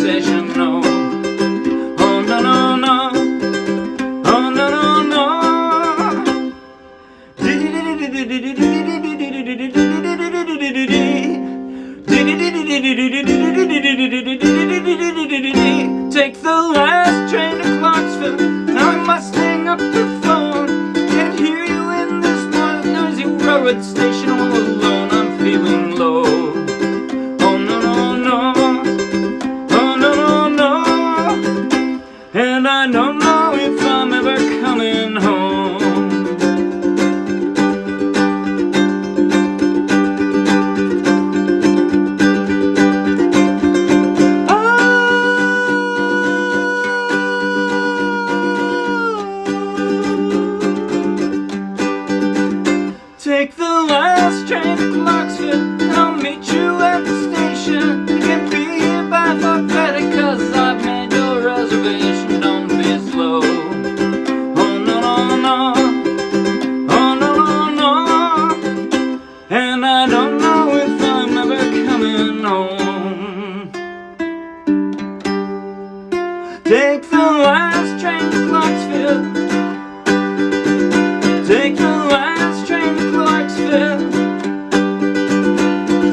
station, no. Oh no no no, oh no no no. Take the last train to Clarksville. Now I must hang up the phone. Can't hear you in this noisy railroad station all alone. I'm feeling low. Oh no no no, oh no no no. And I don't know if I'm ever coming home. Take the last train to Clarksville, I'll meet you at the station. You can't be here by 4:30 'cause I've made your reservation. Don't be slow. Oh no no no, oh no no no. And I don't know if I'm ever coming home. Take the last train to Clarksville. Take the last train to Clarksville.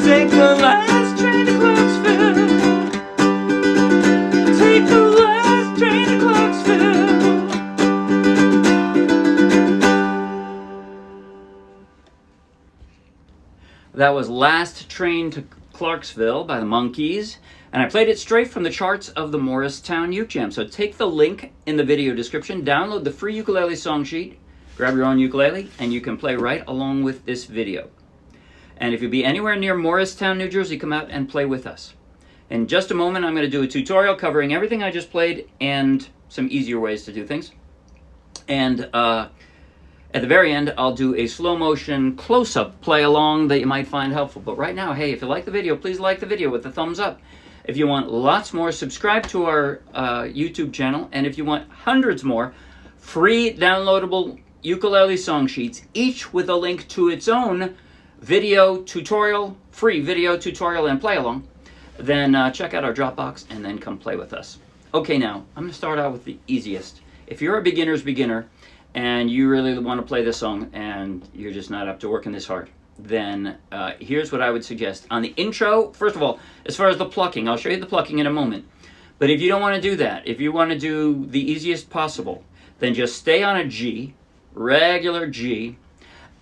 Take the last train to Clarksville. Take the last train to Clarksville. That was Last Train to Clarksville by the Monkees, and I played it straight from the charts of the Morristown Uke Jam. So take the link in the video description, download the free ukulele song sheet, grab your own ukulele, and you can play right along with this video. And if you'll be anywhere near Morristown, New Jersey, come out and play with us. In just a moment, I'm going to do a tutorial covering everything I just played and some easier ways to do things. And at the very end, I'll do a slow motion close-up play along that you might find helpful. But right now, hey, if you like the video, please like the video with the thumbs up. If you want lots more, subscribe to our YouTube channel. And if you want hundreds more free downloadable ukulele song sheets, each with a link to its own video tutorial, free video tutorial and play along, then check out our Dropbox and then come play with us. Okay, now I'm going to start out with the easiest. If you're a beginner's beginner and you really want to play this song and you're just not up to working this hard, then here's what I would suggest. On the intro, first of all, as far as the plucking, I'll show you the plucking in a moment. But if you don't want to do that, if you want to do the easiest possible, then just stay on a G, regular G,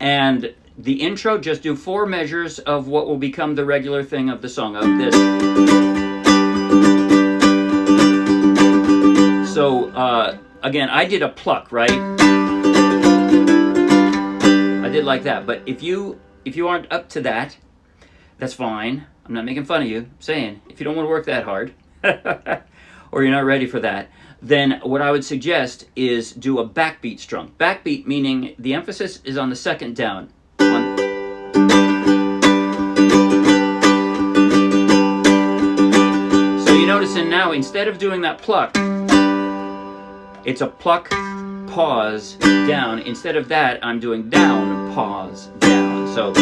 and the intro, just do 4 measures of what will become the regular thing of the song, of this. So, again, I did a pluck, right? I did like that, but if you aren't up to that, that's fine. I'm not making fun of you. I'm saying, if you don't want to work that hard, or you're not ready for that, then what I would suggest is do a backbeat strum. Backbeat meaning the emphasis is on the second down. 1. So you notice in now, instead of doing that pluck, it's a pluck, pause, down. Instead of that, I'm doing down, pause, down. So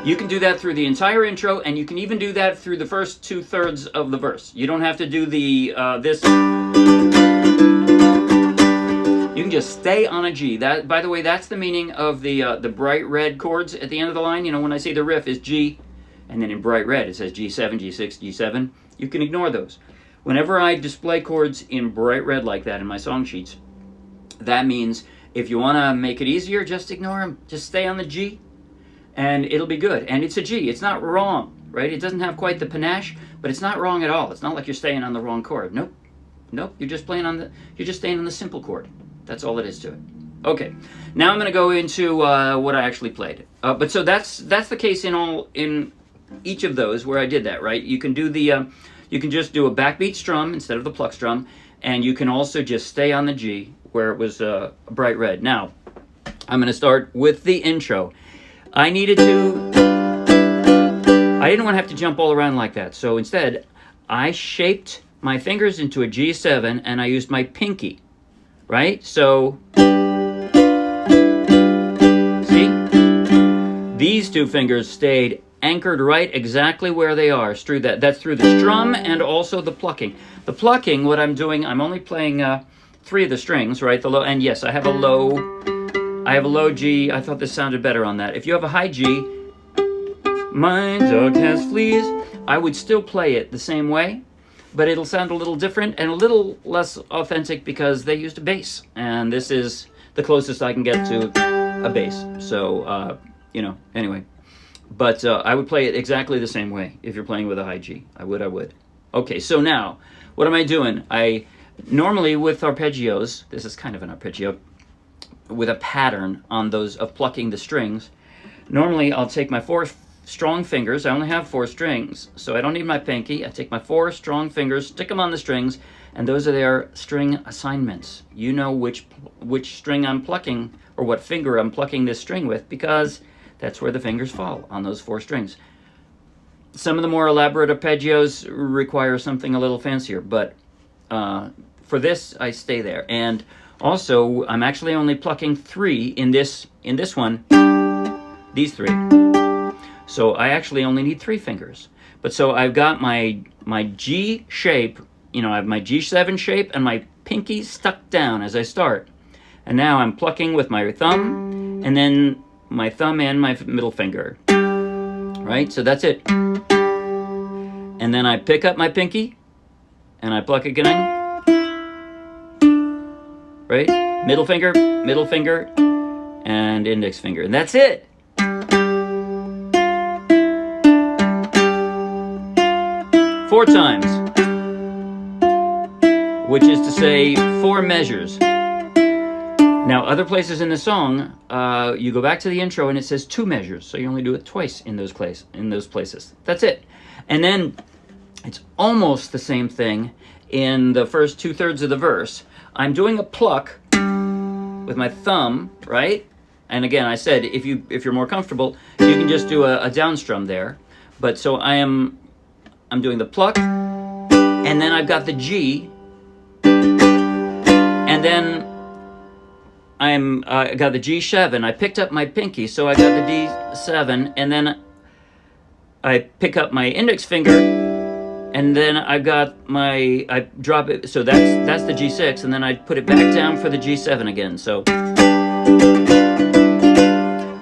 you can do that through the entire intro, and you can even do that through the first 2/3 of the verse. You don't have to do the this. You can just stay on a G. That, by the way, that's the meaning of the bright red chords at the end of the line. You know, when I say the riff is G, and then in bright red it says G7, G6, G7. You can ignore those. Whenever I display chords in bright red like that in my song sheets, that means if you want to make it easier, just ignore them. Just stay on the G, and it'll be good. And it's a G. It's not wrong, right? It doesn't have quite the panache, but it's not wrong at all. It's not like you're staying on the wrong chord. Nope. Nope. You're just staying on the simple chord. That's all it is to it. Okay. Now I'm going to go into what I actually played. But so that's the case in each of those where I did that, right? You can do the you can just do a backbeat strum instead of the pluck strum, and you can also just stay on the G where it was bright red. Now, I'm going to start with the intro. I didn't want to have to jump all around like that, so instead, I shaped my fingers into a G7, and I used my pinky, right? So, see? These two fingers stayed anchored right exactly where they are. Through that's through the strum and also the plucking. The plucking, what I'm doing, I'm only playing 3 of the strings, right? The low, and yes, I have a low G. I thought this sounded better on that. If you have a high G, my dog has fleas, I would still play it the same way, but it'll sound a little different and a little less authentic because they used a bass, and this is the closest I can get to a bass. So, you know, anyway. But I would play it exactly the same way if you're playing with a high G. I would. Okay, so now, what am I doing? I normally with arpeggios, this is kind of an arpeggio, with a pattern on those of plucking the strings. Normally, I'll take my 4 strong fingers. I only have 4 strings, so I don't need my pinky. I take my 4 strong fingers, stick them on the strings, and those are their string assignments. You know which string I'm plucking, or what finger I'm plucking this string with, because that's where the fingers fall, on those 4 strings. Some of the more elaborate arpeggios require something a little fancier, but for this, I stay there. And also, I'm actually only plucking 3 in this one, these 3. So I actually only need 3 fingers. But so I've got my G shape, you know, I have my G7 shape and my pinky stuck down as I start. And now I'm plucking with my thumb, and then my thumb and my middle finger. Right? So that's it. And then I pick up my pinky, and I pluck again. Right? Middle finger, and index finger. And that's it. 4 times. Which is to say 4 measures. Now, other places in the song, you go back to the intro and it says 2 measures. So you only do it twice in those places. That's it. And then it's almost the same thing in the first 2/3 of the verse. I'm doing a pluck with my thumb, right? And again, I said, if you're more comfortable, you can just do a down strum there. But so I'm doing the pluck, and then I've got the G, and then I got the G7. I picked up my pinky, so I got the D7, and then I pick up my index finger, and then I drop it, so that's the G6, and then I put it back down for the G7 again. So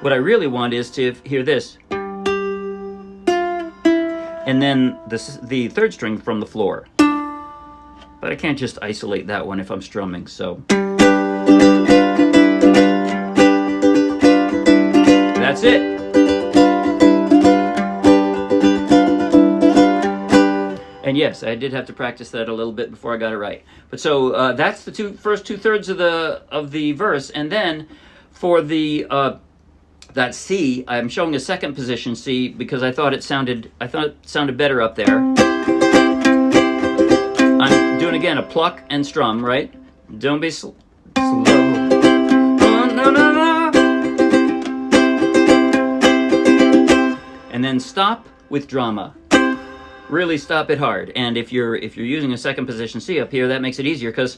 what I really want is to hear this, and then the 3rd string from the floor. But I can't just isolate that one if I'm strumming, so that's it. And yes, I did have to practice that a little bit before I got it right. But so that's the first 2/3 of the verse, and then for the that C, I'm showing a 2nd position C because I thought it sounded better up there. I'm doing again a pluck and strum, right? Don't be slow. Oh, no, no, no. And then stop with drama. Really stop it hard. And if you're using a 2nd position C up here, that makes it easier because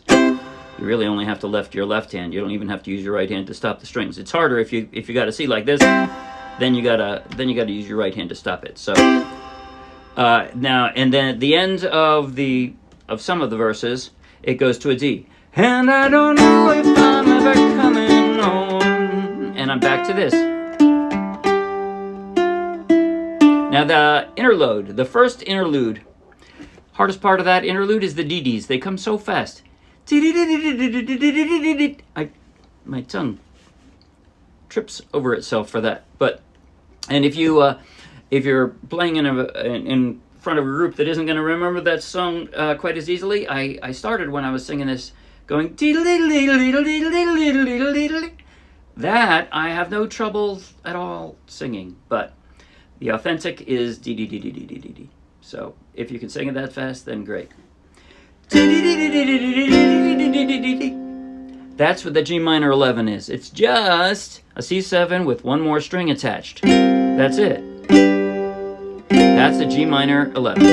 you really only have to lift your left hand. You don't even have to use your right hand to stop the strings. It's harder if you got a C like this. Then you gotta use your right hand to stop it. So now, and then at the end of some of the verses, it goes to a D. And I don't know if I'm ever coming home. And I'm back to this. Now the interlude, the first interlude, hardest part of that interlude is the Didis. They come so fast. My tongue trips over itself for that. And if you're playing in front of a group that isn't going to remember that song quite as easily, I started when I was singing this going that I have no trouble at all singing, but the authentic is Didi-didi-didi-didi. So if you can sing it that fast, then great. That's what the G minor 11 is. It's just a C7 with 1 more string attached. That's it. That's the G minor 11.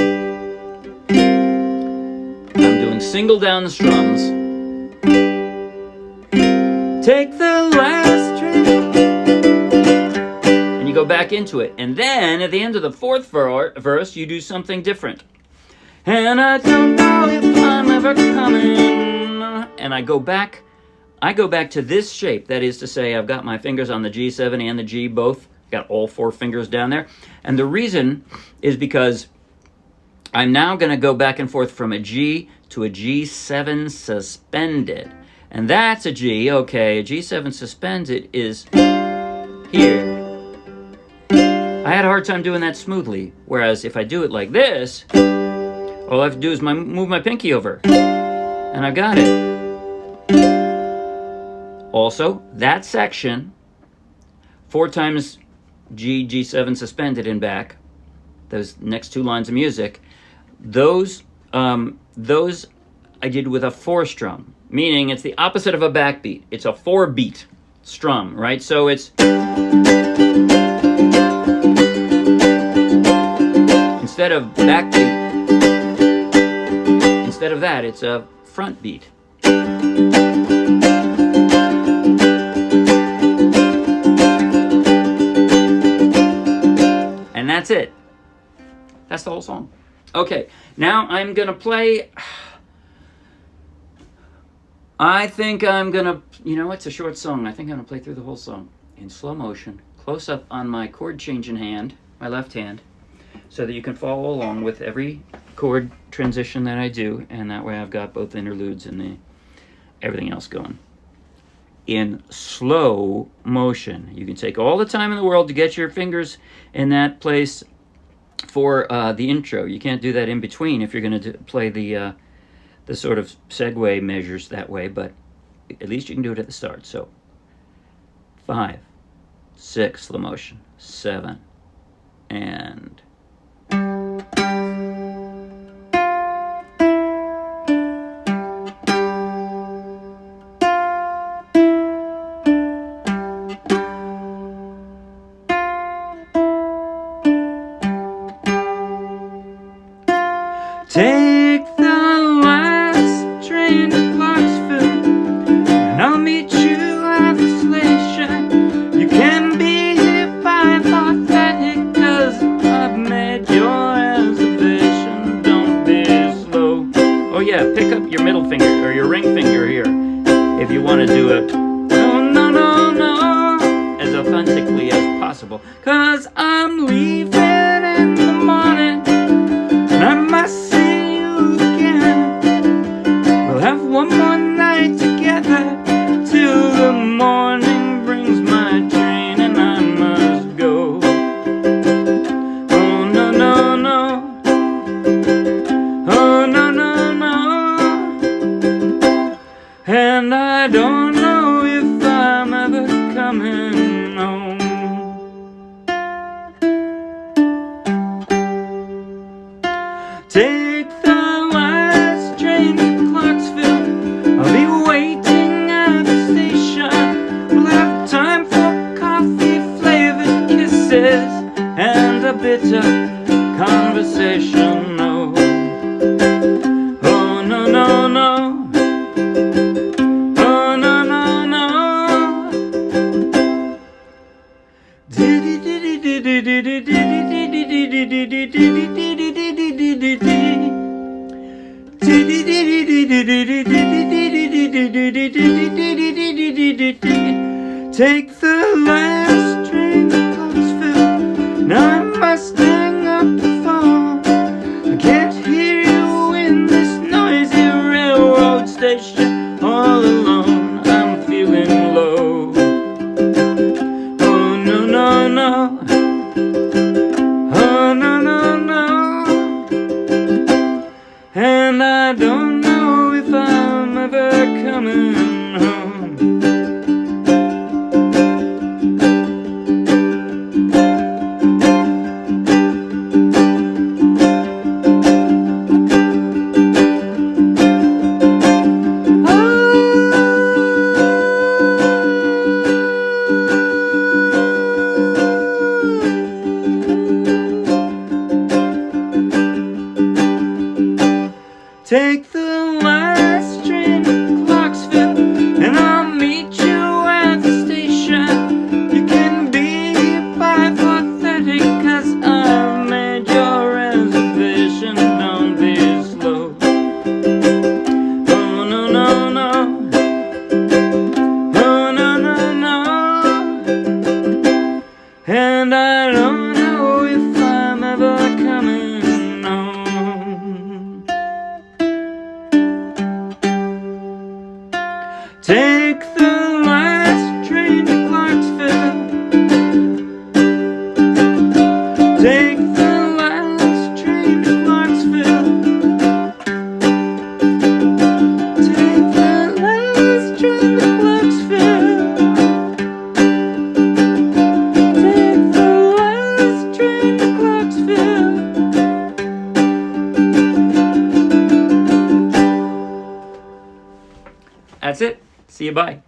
I'm doing single down the strums. Take the last train. And you go go back into it. And then at the end of the fourth verse, you do something different. And I don't know if I'm ever coming. And I go back to this shape. That is to say, I've got my fingers on the G7 and the G both. Got all 4 fingers down there. And the reason is because I'm now going to go back and forth from a G to a G7 suspended. And that's a G. Okay, a G7 suspended is here. I had a hard time doing that smoothly. Whereas if I do it like this, all I have to do is move my pinky over. And I've got it. Also, that section, 4 times G, G7 suspended and back, those next 2 lines of music, those I did with a 4-strum, meaning it's the opposite of a backbeat. It's a 4-beat strum, right? So it's instead of backbeat, instead of that, it's a front beat. And that's it. That's the whole song. Okay, now I'm going to play. I think I'm going to, it's a short song. I think I'm going to play through the whole song in slow motion, close up on my chord changing hand, my left hand, so that you can follow along with every chord transition that I do, and that way I've got both interludes and everything else going. In slow motion. You can take all the time in the world to get your fingers in that place for the intro. You can't do that in between if you're going to play the sort of segue measures that way, but at least you can do it at the start. So 5, 6, slow motion, 7, and take the last train to Clarksville, and I'll meet you at the station. You can be here by 5:30, 'cause I've made your reservation. Don't be slow. Oh yeah, pick up your middle finger, or your ring finger here, if you want to do it. Oh no, no, no, as authentically as possible. 'Cause I'm leaving in the morning, and I must see you again. We'll have one more night together, till the morning brings my train and I must go. Oh no, no, no. Oh no, no, no. And I don't know if I'm ever coming home. Take the last train to Clarksville. I'll be waiting at the station. We'll have time for coffee-flavored kisses and a bit of conversation. Oh, oh no, no, no. Oh no, no, no. Take the last train to Clarksville. Now I must hang up the phone. I can't hear you in this noisy railroad station. All alone, I'm feeling low. Oh no, no, no. Oh no, no, no. And I don't know if I'm ever coming home. and I don't know if I'm ever coming home. Take the last train to Clarksville. Take the last train to Clarksville. Take the last train to Clarksville. Take the last train to Clarksville. That's it. See you, bye.